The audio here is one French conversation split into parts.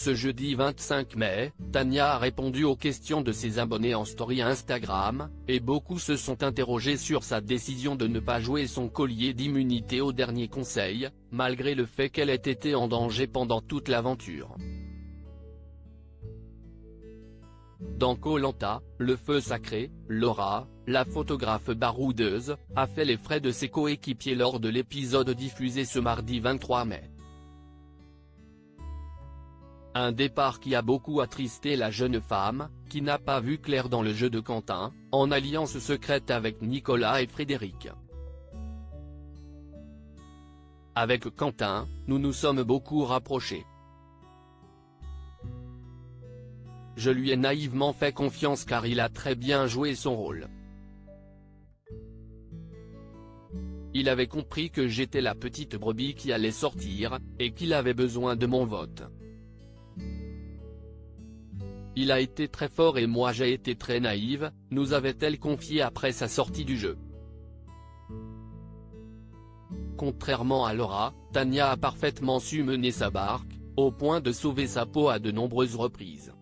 Ce jeudi 25 mai, Tania a répondu aux questions de ses abonnés en story Instagram, et beaucoup se sont interrogés sur sa décision de ne pas jouer son collier d'immunité au dernier conseil, malgré le fait qu'elle ait été en danger pendant toute l'aventure. Dans Koh-Lanta, le feu sacré, Laura, la photographe baroudeuse, a fait les frais de ses coéquipiers lors de l'épisode diffusé ce mardi 23 mai. Un départ qui a beaucoup attristé la jeune femme, qui n'a pas vu clair dans le jeu de Quentin, en alliance secrète avec Nicolas et Frédéric. Avec Quentin, nous nous sommes beaucoup rapprochés. Je lui ai naïvement fait confiance car il a très bien joué son rôle. Il avait compris que j'étais la petite brebis qui allait sortir, et qu'il avait besoin de mon vote. Il a été très fort et moi j'ai été très naïve, nous avait-elle confié après sa sortie du jeu. Contrairement à Laura, Tania a parfaitement su mener sa barque, au point de sauver sa peau à de nombreuses reprises.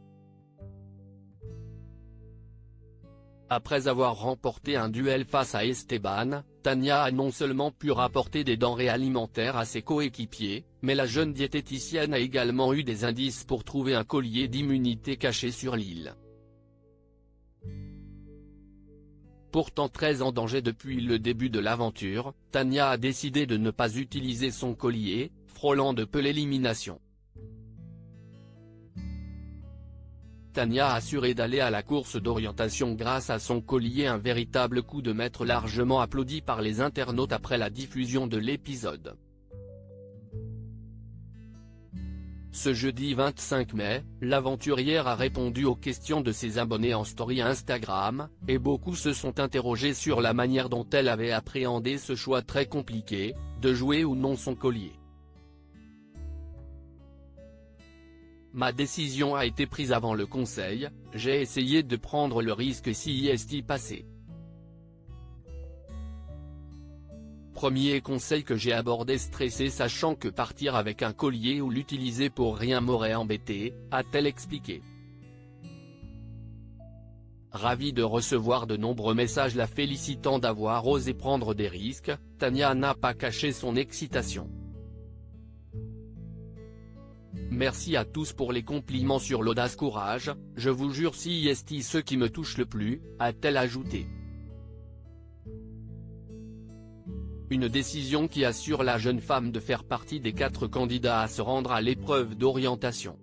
Après avoir remporté un duel face à Esteban, Tania a non seulement pu rapporter des denrées alimentaires à ses coéquipiers, mais la jeune diététicienne a également eu des indices pour trouver un collier d'immunité caché sur l'île. Pourtant très en danger depuis le début de l'aventure, Tania a décidé de ne pas utiliser son collier, frôlant de peu l'élimination. Tania a assuré d'aller à la course d'orientation grâce à son collier, un véritable coup de maître largement applaudi par les internautes après la diffusion de l'épisode. Ce jeudi 25 mai, l'aventurière a répondu aux questions de ses abonnés en story Instagram, et beaucoup se sont interrogés sur la manière dont elle avait appréhendé ce choix très compliqué, de jouer ou non son collier. Ma décision a été prise avant le conseil, j'ai essayé de prendre le risque si y passé. Premier conseil que j'ai abordé stressé sachant que partir avec un collier ou l'utiliser pour rien m'aurait embêté, a-t-elle expliqué. Ravie de recevoir de nombreux messages la félicitant d'avoir osé prendre des risques, Tania n'a pas caché son excitation. Merci à tous pour les compliments sur l'audace courage, je vous jure si est ce qui me touche le plus, a-t-elle ajouté. Une décision qui assure la jeune femme de faire partie des 4 candidats à se rendre à l'épreuve d'orientation.